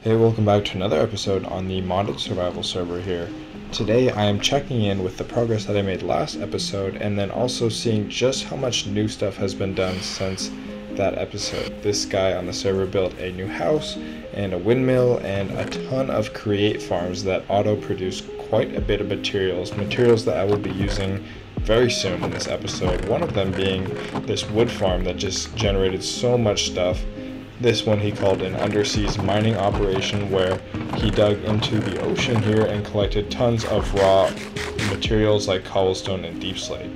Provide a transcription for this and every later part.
Hey, welcome back to another episode on the modded survival server here. Today I am checking in with the progress that I made last episode and then also seeing just how much new stuff has been done since that episode. This guy on the server built a new house and a windmill and a ton of create farms that auto-produce quite a bit of materials that I will be using very soon in this episode. One of them being this wood farm that just generated so much stuff. This one he called an underseas mining operation, where he dug into the ocean here and collected tons of raw materials like cobblestone and deep slate.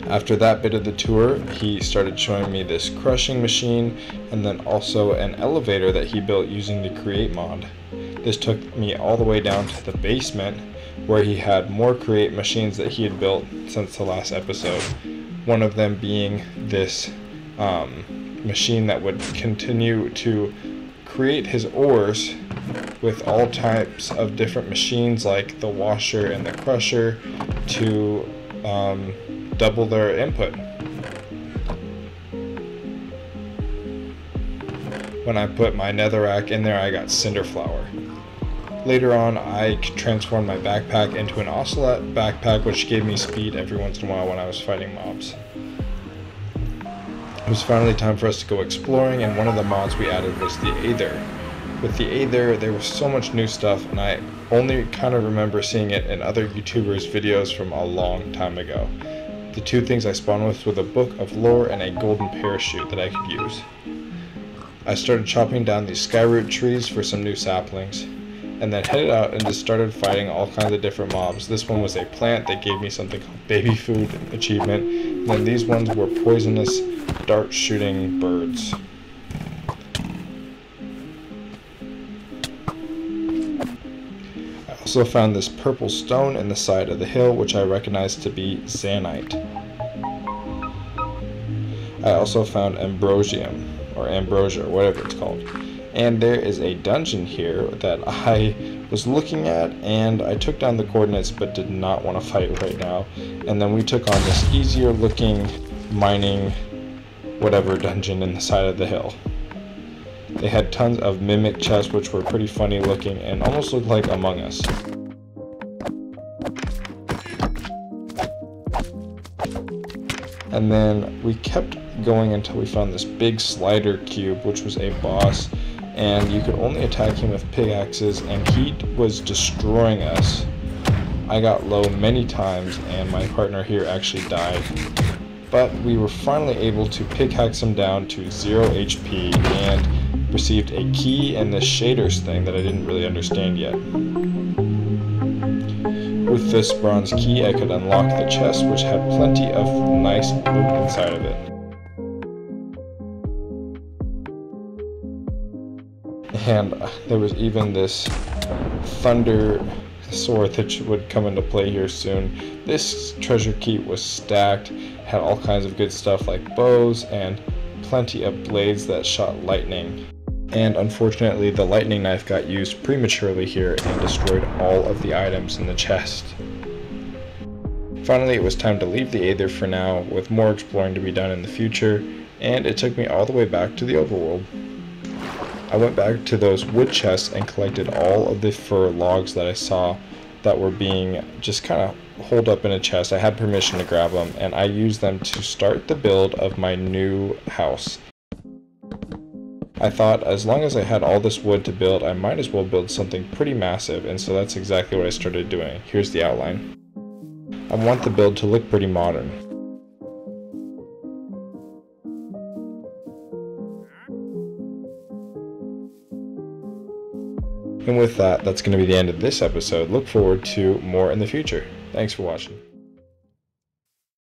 After that bit of the tour, he started showing me this crushing machine and then also an elevator that he built using the create mod. This took me all the way down to the basement, where he had more create machines that he had built since the last episode. One of them being this machine that would continue to create his ores with all types of different machines like the washer and the crusher to double their input. When I put my netherrack in there, I got cinder flour. Later on, I transformed my backpack into an ocelot backpack, which gave me speed every once in a while when I was fighting mobs. It was finally time for us to go exploring, and one of the mods we added was the AETHER. With the AETHER, there was so much new stuff, and I only kind of remember seeing it in other YouTubers' videos from a long time ago. The two things I spawned with were the book of lore and a golden parachute that I could use. I started chopping down these skyroot trees for some new saplings, and then headed out and just started fighting all kinds of different mobs. This one was a plant that gave me something called baby food achievement, and then these ones were poisonous dart shooting birds. I also found this purple stone in the side of the hill, which I recognized to be zanite. I also found ambrosium, or ambrosia, or whatever it's called. And there is a dungeon here that I was looking at, and I took down the coordinates but did not want to fight right now. And then we took on this easier looking mining whatever dungeon in the side of the hill. They had tons of mimic chests which were pretty funny looking and almost looked like Among Us. And then we kept going until we found this big slider cube, which was a boss, and you could only attack him with pickaxes, and he was destroying us. I got low many times and my partner here actually died. But we were finally able to pickaxe him down to 0 HP and received a key and this shaders thing that I didn't really understand yet. With this bronze key, I could unlock the chest, which had plenty of nice loot inside of it. And there was even this thunder sword that would come into play here soon. This treasure keep was stacked, had all kinds of good stuff like bows and plenty of blades that shot lightning. And unfortunately, the lightning knife got used prematurely here and destroyed all of the items in the chest. Finally, it was time to leave the AETHER for now, with more exploring to be done in the future, and it took me all the way back to the overworld. I went back to those wood chests and collected all of the fir logs that I saw that were being just kind of holed up in a chest. I had permission to grab them, and I used them to start the build of my new house. I thought as long as I had all this wood to build, I might as well build something pretty massive, and so that's exactly what I started doing. Here's the outline. I want the build to look pretty modern. And with that, that's going to be the end of this episode. Look forward to more in the future. Thanks for watching.